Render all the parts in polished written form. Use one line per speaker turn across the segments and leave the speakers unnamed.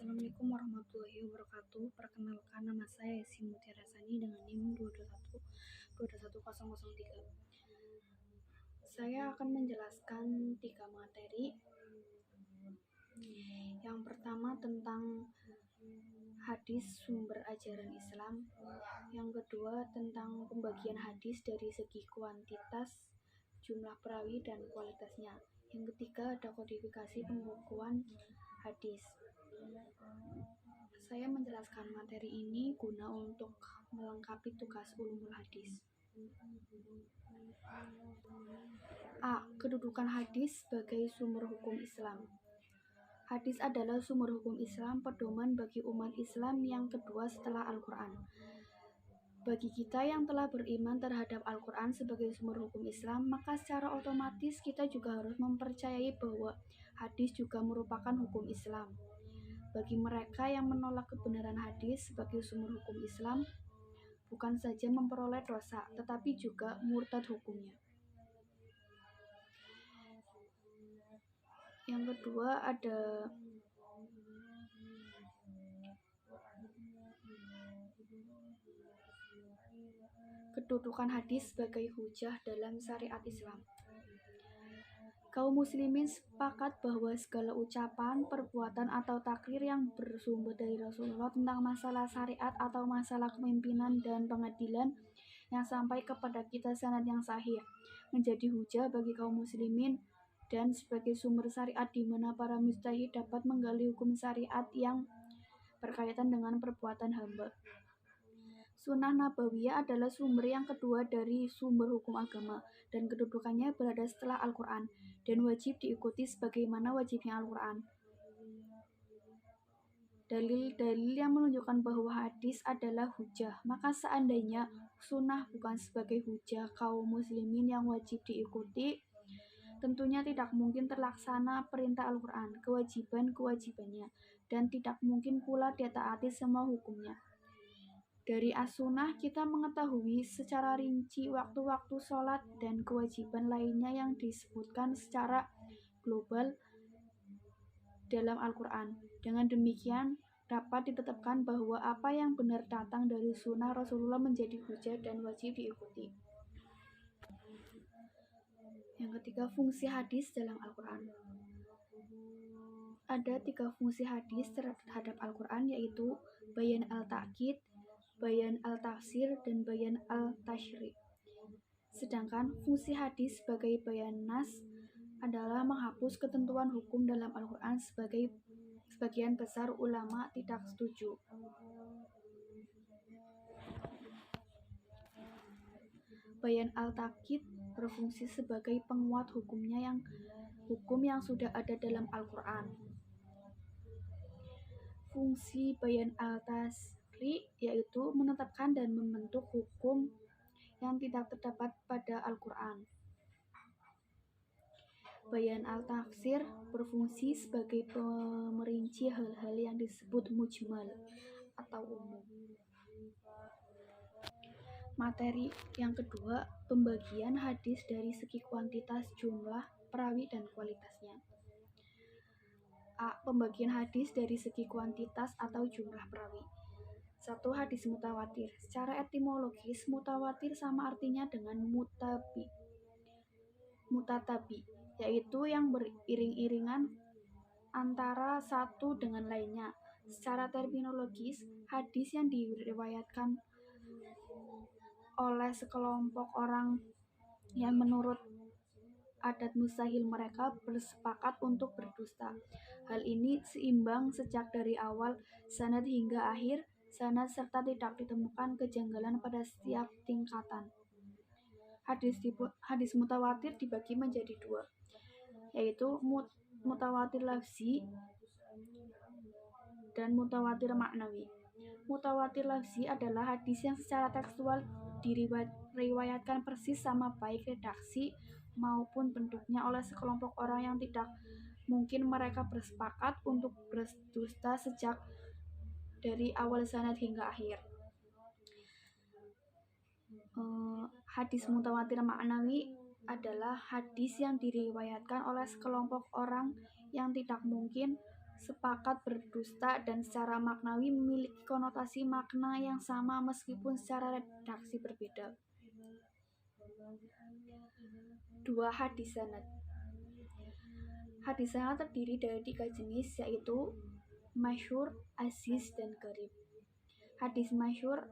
Assalamualaikum warahmatullahi wabarakatuh. Perkenalkan, nama saya Yasin Mutiara Sani dengan NIM 221 Saya akan menjelaskan 3 materi. Yang pertama tentang hadis sumber ajaran Islam. Yang kedua tentang pembagian hadis dari segi kuantitas, jumlah perawi, dan kualitasnya. Yang ketiga ada kodifikasi pembukuan hadis. Saya menjelaskan materi ini guna untuk melengkapi tugas ulumul hadis. A. Kedudukan hadis sebagai sumber hukum Islam. Hadis adalah sumber hukum Islam, pedoman bagi umat Islam yang kedua setelah Al-Quran. Bagi kita yang telah beriman terhadap Al-Quran sebagai sumber hukum Islam, maka secara otomatis kita juga harus mempercayai bahwa hadis juga merupakan hukum Islam. Bagi mereka yang menolak kebenaran hadis sebagai sumber hukum Islam, bukan saja memperoleh dosa, tetapi juga murtad hukumnya. Yang kedua ada kedudukan hadis sebagai hujah dalam syariat Islam. Kaum muslimin sepakat bahwa segala ucapan, perbuatan, atau takrir yang bersumber dari Rasulullah tentang masalah syariat atau masalah kepemimpinan dan pengadilan yang sampai kepada kita sanad yang sahih menjadi hujah bagi kaum muslimin dan sebagai sumber syariat di mana para mujtahid dapat menggali hukum syariat yang berkaitan dengan perbuatan hamba. Sunnah Nabawiyah adalah sumber yang kedua dari sumber hukum agama dan kedudukannya berada setelah Al-Quran dan wajib diikuti sebagaimana wajibnya Al-Quran. Dalil-dalil yang menunjukkan bahwa hadis adalah hujah, maka seandainya sunnah bukan sebagai hujah kaum muslimin yang wajib diikuti, tentunya tidak mungkin terlaksana perintah Al-Quran, kewajiban-kewajibannya, dan tidak mungkin pula ditaati semua hukumnya. Dari as-sunnah kita mengetahui secara rinci waktu-waktu sholat dan kewajiban lainnya yang disebutkan secara global dalam Al-Quran. Dengan demikian dapat ditetapkan bahwa apa yang benar datang dari sunnah Rasulullah menjadi hujah dan wajib diikuti. Yang ketiga, fungsi hadis dalam Al-Quran. Ada 3 fungsi hadis terhadap Al-Quran, yaitu bayan al-ta'kid, bayan al-tafsir, dan bayan al-tashri'. Sedangkan fungsi hadis sebagai bayan nas adalah menghapus ketentuan hukum dalam Al-Quran. Sebagian besar ulama tidak setuju. Bayan al-ta'kid berfungsi sebagai penguat hukum yang sudah ada dalam Al-Quran. Fungsi bayan al-tashri' yaitu menetapkan dan membentuk hukum yang tidak terdapat pada Al-Quran. Bayan al-tafsir berfungsi sebagai pemerinci hal-hal yang disebut mujmal atau umum. Materi yang kedua, pembagian hadis dari segi kuantitas, jumlah, perawi, dan kualitasnya. A. Pembagian hadis dari segi kuantitas atau jumlah perawi. 1. Hadis mutawatir. Secara etimologis, mutawatir sama artinya dengan mutatabi, yaitu yang beriring-iringan antara satu dengan lainnya. Secara terminologis, hadis yang diriwayatkan oleh sekelompok orang yang menurut adat mustahil mereka bersepakat untuk berdusta. Hal ini seimbang sejak dari awal sanad hingga akhir sanad serta tidak ditemukan kejanggalan pada setiap tingkatan. Hadis mutawatir dibagi menjadi 2, yaitu mutawatir lafzi dan mutawatir maknawi. Mutawatir lafzi adalah hadis yang secara tekstual diriwayatkan persis sama baik redaksi maupun bentuknya oleh sekelompok orang yang tidak mungkin mereka bersepakat untuk berdusta sejak dari awal sanad hingga akhir. Hadis mutawatir maknawi adalah hadis yang diriwayatkan oleh sekelompok orang yang tidak mungkin sepakat berdusta dan secara maknawi memiliki konotasi makna yang sama meskipun secara redaksi berbeda. 2. Hadis sanad. Hadis sanad terdiri dari 3 jenis, yaitu masyhur, aziz, dan gharib. Hadis masyhur.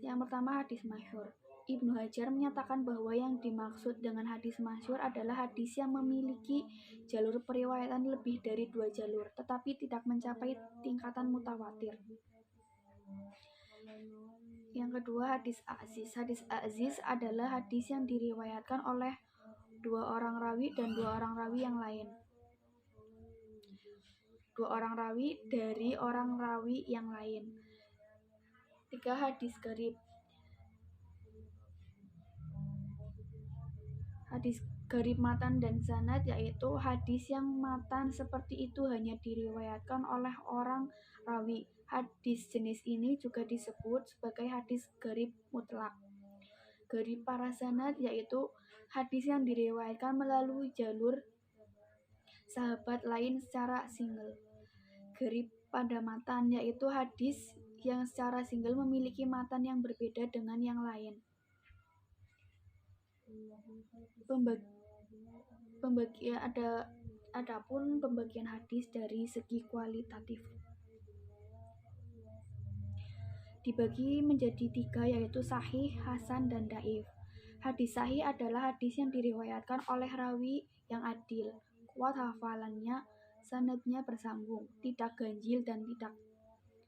Yang pertama, hadis masyhur. Ibnu Hajar menyatakan bahwa yang dimaksud dengan hadis masyhur adalah hadis yang memiliki jalur periwayatan lebih dari 2 jalur, tetapi tidak mencapai tingkatan mutawatir. Yang kedua, hadis aziz. Hadis aziz adalah hadis yang diriwayatkan oleh 2 orang rawi dan 2 orang rawi yang lain. 2 orang rawi dari orang rawi yang lain. 3. Hadis gharib. Hadis gharib matan dan sanad, yaitu hadis yang matan seperti itu hanya diriwayatkan oleh orang rawi. Hadis jenis ini juga disebut sebagai hadis gharib mutlak. Gharib para sanad, yaitu hadis yang diriwayatkan melalui jalur sahabat lain secara single. Gharib pada matan, yaitu hadis yang secara single memiliki matan yang berbeda dengan yang lain. Adapun pembagian hadis dari segi kualitatif dibagi menjadi 3, yaitu sahih, hasan, dan dhaif. Hadis sahih adalah hadis yang diriwayatkan oleh rawi yang adil, kuat hafalannya, sanadnya bersambung, tidak ganjil dan tidak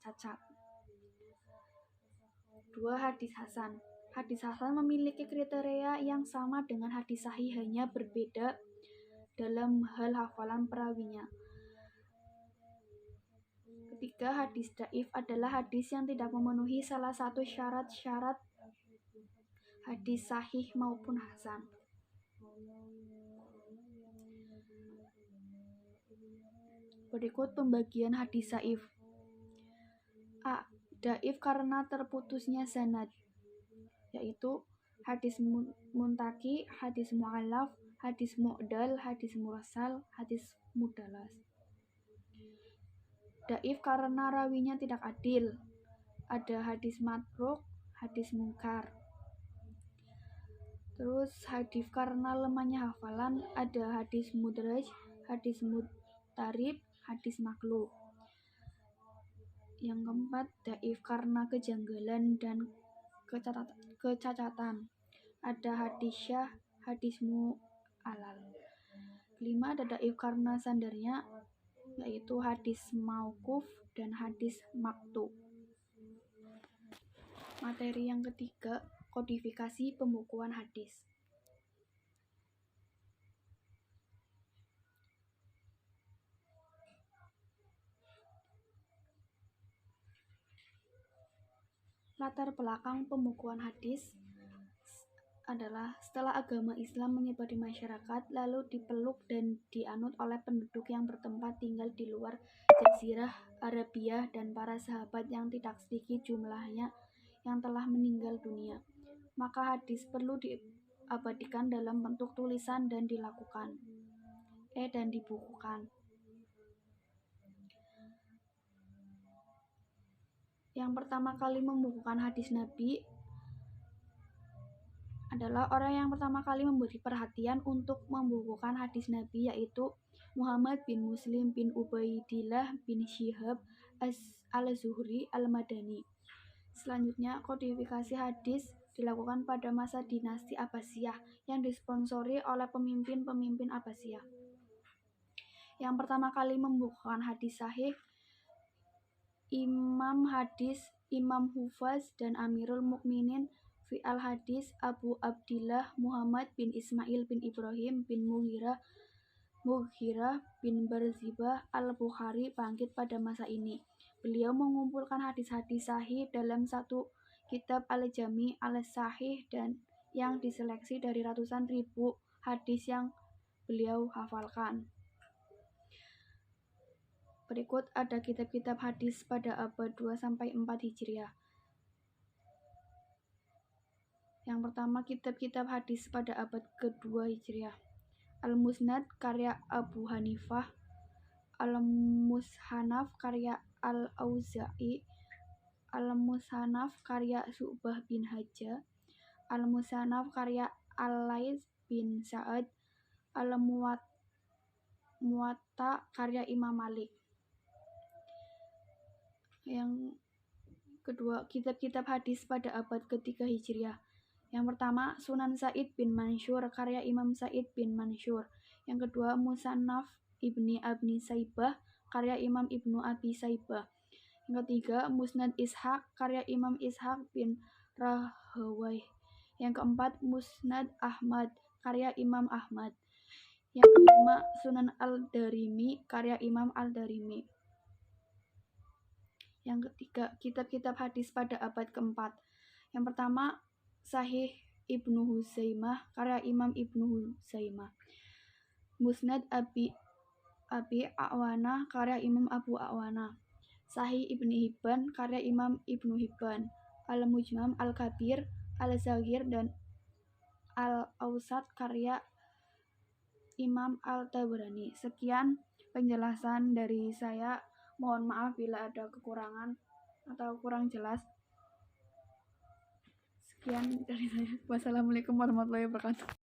cacat. 2. Hadis hasan. Hadis hasan memiliki kriteria yang sama dengan hadis sahih, hanya berbeda dalam hal hafalan perawinya. Ketiga, hadis dhaif adalah hadis yang tidak memenuhi salah satu syarat-syarat hadis sahih maupun hasan. Berikut pembagian hadis dhaif. A. Dhaif karena terputusnya sanad, yaitu hadis muntaki, hadis mu'allaf, hadis mu'dal, hadis mursal, hadis mudalas. Dhaif karena rawinya tidak adil, ada hadis matruk, hadis munkar. Terus hadis karena lemahnya hafalan, ada hadis mudraj, hadis mutarib, hadis maklub. Yang keempat, dhaif karena kejanggalan dan kecacatan, ada hadis syah, hadis mu'alal. Kelima, ada dhaif karena sandarnya, yaitu hadis mauquf dan hadis maktub. Materi yang ketiga, kodifikasi pembukuan hadis. Latar belakang pembukuan hadis adalah setelah agama Islam menyebar di masyarakat, lalu dipeluk dan dianut oleh penduduk yang bertempat tinggal di luar Jazirah Arabia dan para sahabat yang tidak sedikit jumlahnya yang telah meninggal dunia. Maka hadis perlu diabadikan dalam bentuk tulisan dan dibukukan. Yang pertama kali membukukan hadis Nabi adalah orang yang pertama kali memberi perhatian untuk membukukan hadis Nabi, yaitu Muhammad bin Muslim bin Ubaidillah bin Syihab al-Zuhri al-Madani. Selanjutnya, kodifikasi hadis dilakukan pada masa dinasti Abbasiyah yang disponsori oleh pemimpin-pemimpin Abbasiyah. Yang pertama kali membukukan hadis sahih, Imam Hadis, Imam Hufaz, dan Amirul Mukminin fi al-Hadis Abu Abdillah Muhammad bin Ismail bin Ibrahim bin Mughirah bin Barzibah al-Bukhari bangkit pada masa ini. Beliau mengumpulkan hadis-hadis sahih dalam satu kitab Al-Jami' al-Sahih dan yang diseleksi dari ratusan ribu hadis yang beliau hafalkan. Berikut ada kitab-kitab hadis pada abad 2-4 Hijriah. Yang pertama, kitab-kitab hadis pada abad ke-2 Hijriah. Al-Musnad karya Abu Hanifah, Al-Mushanaf karya Al-Auza'i, Al-Mushanaf karya Syu'bah bin Hajjah, Al-Mushanaf karya Al-Laits bin Sa'ad, Al-Muwatta karya Imam Malik. Yang kedua, kitab-kitab hadis pada abad ketiga Hijriah. Yang pertama, Sunan Sa'id bin Mansur karya Imam Sa'id bin Mansur. Yang kedua, Musannaf Ibni Abi Saibah karya Imam Ibnu Abi Saibah. Yang ketiga, Musnad Ishaq karya Imam Ishaq bin Rahawayh. Yang keempat, Musnad Ahmad karya Imam Ahmad. Yang kelima, Sunan Al-Darimi karya Imam Al-Darimi. Yang ketiga, kitab-kitab hadis pada abad keempat. Yang pertama, Sahih Ibnu Huzaimah karya Imam Ibnu Huzaimah. Musnad Abi Awana karya Imam Abu Awana. Sahih Ibni Hibban karya Imam Ibnu Hibban. Al-Mujam Al-Kabir, Al-Zaghir, dan Al-Awsat karya Imam Al-Tabrani. Sekian penjelasan dari saya. Mohon maaf bila ada kekurangan atau kurang jelas. Sekian dari saya. Wassalamualaikum warahmatullahi wabarakatuh.